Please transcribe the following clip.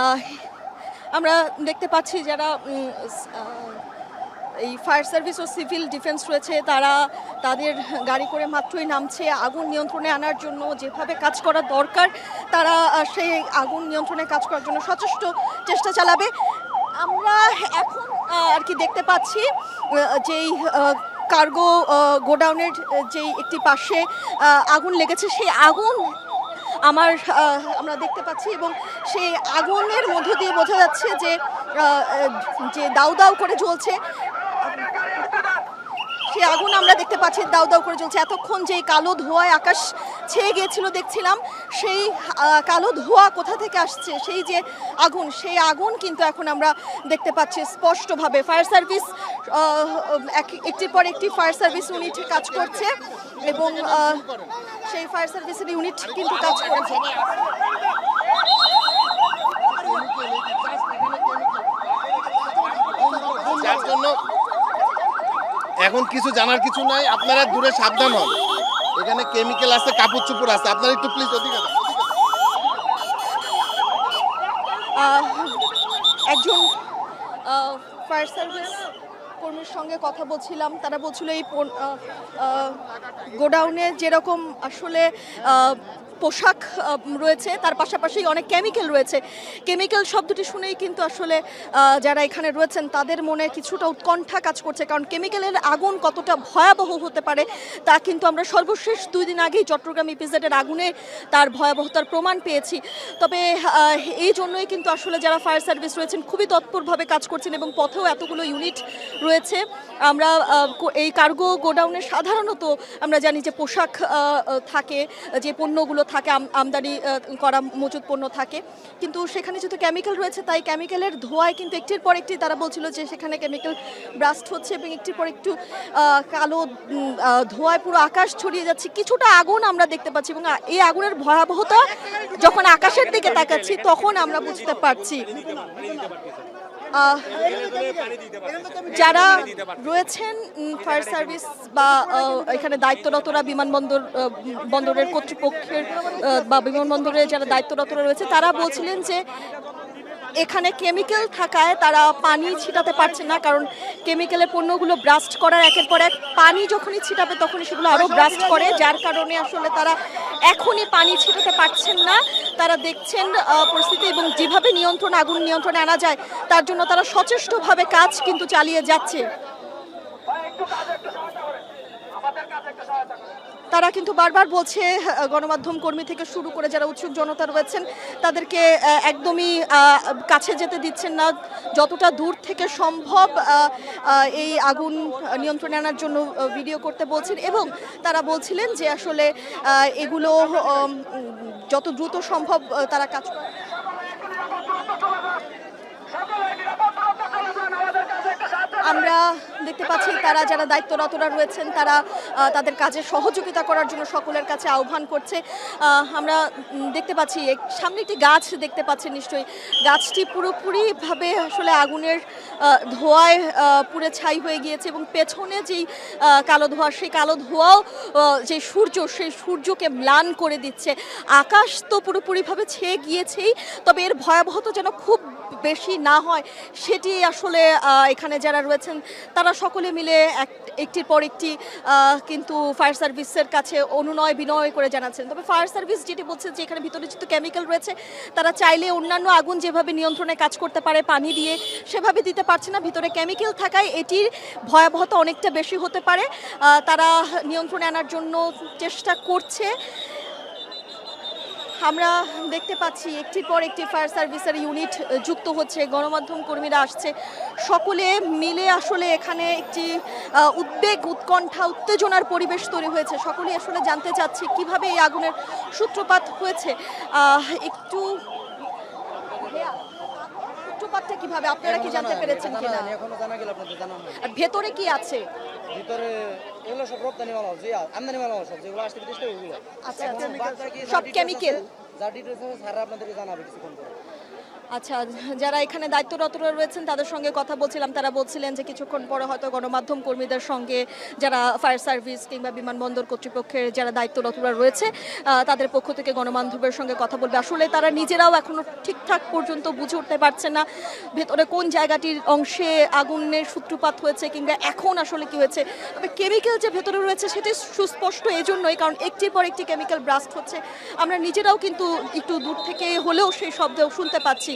আহ, আমরা দেখতে পাচ্ছি যারা এই ফায়ার সার্ভিস ও সিভিল ডিফেন্স রয়েছে তারা তাদের গাড়ি করে মাত্রই নামছে আগুন নিয়ন্ত্রণে আনার জন্য। যেভাবে কাজ করা দরকার তারা সেই আগুন নিয়ন্ত্রণে কাজ করার জন্য সচেষ্ট চেষ্টা চালাবে। আমরা এখন আর কি দেখতে পাচ্ছি যেই কার্গো গোডাউনের যেই একটি পাশে আগুন লেগেছে, সেই আগুন আমরা দেখতে পাচ্ছি এবং সেই আগুনের মধ্য দিয়ে বোঝা যাচ্ছে যে দাউ দাউ করে জ্বলছে। সেই আগুন আমরা দেখতে পাচ্ছি দাউ দাউ করে জ্বলছে। এতক্ষণ যেই কালো ধোঁয়ায় আকাশ ছেয়ে গিয়েছিল দেখছিলাম, সেই কালো ধোঁয়া কোথা থেকে আসছে, সেই যে আগুন, সেই আগুন কিন্তু এখন আমরা দেখতে পাচ্ছি স্পষ্টভাবে। ফায়ার সার্ভিস একটির পর একটি ফায়ার সার্ভিস ইউনিট কাজ করছে এবং সেই ফায়ার সার্ভিসের ইউনিট কিন্তু কাজ করছে। এখন কিছু জানার কিছু নাই, আপনারা দূরে সাবধান হন। এখানে কেমিক্যাল আছে, কাপড় চোপড় আছে, আপনারা একটু প্লিজ ওদিকে যান। একজন ফায়ার সার্ভিস কর্মীর সঙ্গে কথা বলছিলাম, তারা বলছিল এই গোডাউনে যেরকম আসলে পোশাক রয়েছে তার পাশাপাশি অনেক কেমিক্যাল রয়েছে। কেমিক্যাল শব্দটি শুনেই কিন্তু আসলে যারা এখানে রয়েছেন তাদের মনে কিছুটা উৎকণ্ঠা কাজ করছে, কারণ কেমিক্যালের আগুন কতটা ভয়াবহ হতে পারে তা কিন্তু আমরা সর্বশেষ 2 দিন আগেই চট্টগ্রাম ইপিজেডের আগুনে তার ভয়াবহতার প্রমাণ পেয়েছি। তবে এই জন্যই কিন্তু আসলে যারা ফায়ার সার্ভিস রয়েছেন খুবই তৎপরভাবে কাজ করছেন এবং পথেও এতগুলো ইউনিট রয়েছে। আমরা এই কার্গো গোডাউনে সাধারণত আমরা জানি যে পোশাক থাকে, যে পণ্যগুলো থাকে আমদানি করা মজুদ পণ্য থাকে, কিন্তু সেখানে যেহেতু কেমিক্যাল রয়েছে তাই কেমিক্যালের ধোঁয়ায় কিন্তু একটির পর একটি তারা বলছিল যে সেখানে কেমিক্যাল ব্রাস্ট হচ্ছে এবং একটির পর একটু কালো ধোঁয়ায় পুরো আকাশ ছড়িয়ে যাচ্ছে। কিছুটা আগুন আমরা দেখতে পাচ্ছি এবং এই আগুনের ভয়াবহতা যখন আকাশের দিকে তাকাচ্ছি তখন আমরা বুঝতে পারছি। যারা রয়েছেন ফায়ার সার্ভিস বা এখানে দায়িত্বরতরা বন্দরের কর্তৃপক্ষের বা বিমানবন্দরে যারা দায়িত্বরতরা রয়েছে তারা বলছিলেন যে এখানে কেমিক্যাল থাকায় তারা পানি ছিটাতে পারছে না, কারণ কেমিক্যালের পণ্যগুলো ব্রাস্ট করার একের পর এক পানি যখনই ছিটাবে তখনই সেগুলো আরও ব্রাস্ট করে, যার কারণে আসলে তারা এখনই পানি ছিটাতে পারছেন না। তারা দেখছেন পরিস্থিতি এবং যেভাবে আগুন নিয়ন্ত্রণে আনা যায় তার জন্য তারা সচেষ্টভাবে কাজ কিন্তু চালিয়ে যাচ্ছে। তারা কিন্তু বারবার বলছে, গণমাধ্যম কর্মী থেকে শুরু করে যারা উৎসুক জনতা রয়েছেন তাদেরকে একদমই কাছে যেতে দিচ্ছেন না, যতটা দূর থেকে সম্ভব এই আগুন নিয়ন্ত্রণে আনার জন্য ভিডিও করতে বলছেন এবং তারা বলছিলেন যে আসলে এগুলো যত দ্রুত সম্ভব তারা কাজ করে। আমরা দেখতে পাচ্ছি তারা যারা দায়িত্বরতরা রয়েছেন তারা তাদের কাজে সহযোগিতা করার জন্য সকলের কাছে আহ্বান করছে। আমরা দেখতে পাচ্ছি সামনে একটি গাছ দেখতে পাচ্ছেন নিশ্চয়ই, গাছটি পুরোপুরিভাবে আসলে আগুনের ধোঁয়ায় পুড়ে ছাই হয়ে গিয়েছে এবং পেছনে যেই কালো ধোঁয়া, সেই কালো ধোঁয়াও যে সেই সূর্যকে ম্লান করে দিচ্ছে। আকাশ তো পুরোপুরিভাবে ছেয়ে গিয়েছেই, তবে এর ভয়াবহতা যেন খুব বেশি না হয় সেটি আসলে এখানে যারা রয়েছেন তারা সকলে মিলে একটির পর একটি কিন্তু ফায়ার সার্ভিসের কাছে অনুনয় বিনয় করে জানাচ্ছেন। তবে ফায়ার সার্ভিস যেটি বলছে যে এখানে ভিতরে যেহেতু কেমিক্যাল রয়েছে তারা চাইলে অন্যান্য আগুন যেভাবে নিয়ন্ত্রণে কাজ করতে পারে পানি দিয়ে সেভাবে দিতে পারছে না, ভিতরে কেমিক্যাল থাকায় এটির ভয়াবহতা অনেকটা বেশি হতে পারে। তারা নিয়ন্ত্রণে আনার জন্য চেষ্টা করছে। আমরা দেখতে পাচ্ছি একটির পর একটি ফায়ার সার্ভিসের ইউনিট যুক্ত হচ্ছে, গণমাধ্যম কর্মীরা আসছে, সকলে মিলে আসলে এখানে একটি উদ্বেগ, উৎকণ্ঠা, উত্তেজনার পরিবেশ তৈরি হয়েছে। সকলেই আসলে জানতে চাচ্ছে কিভাবে এই আগুনের সূত্রপাত হয়েছে। সূত্রপাতটা কিভাবে আপনারা কি জানতে পেরেছেন কিনা? এখনো জানা গেল, আপনাদের জানা হয়। আর ভেতরে কি আছে? ভিতরে এগুলো সব রপ্তানি মাল, যে আমদানি মাল সব যেগুলো আসতে বিদেশ থেকে ওগুলো। আচ্ছা, সব কেমিক্যাল। যা ডিটেলস আছে স্যার আপনাদেরকে জানাবে কিছুক্ষণ পরে। আচ্ছা, যারা এখানে দায়িত্বরতরা রয়েছেন তাদের সঙ্গে কথা বলছিলাম, তারা বলছিলেন যে কিছুক্ষণ পরে হয়তো গণমাধ্যম কর্মীদের সঙ্গে যারা ফায়ার সার্ভিস কিংবা বিমানবন্দর কর্তৃপক্ষের যারা দায়িত্বরতরা রয়েছে তাদের পক্ষ থেকে গণমাধ্যমের সঙ্গে কথা বলবে। আসলে তারা নিজেরাও এখনো ঠিকঠাক পর্যন্ত বুঝে উঠতে পারছে না ভেতরে কোন জায়গাটির অংশে আগুনের সূত্রপাত হয়েছে কিংবা এখন আসলে কি হয়েছে। তবে কেমিক্যাল যে ভেতরে রয়েছে সেটি সুস্পষ্ট এজন্যই কারণ একটির পর একটি কেমিক্যাল ব্লাস্ট হচ্ছে। আমরা নিজেরাও কিন্তু একটু দূর থেকে হলেও সেই শব্দ শুনতে পাচ্ছি।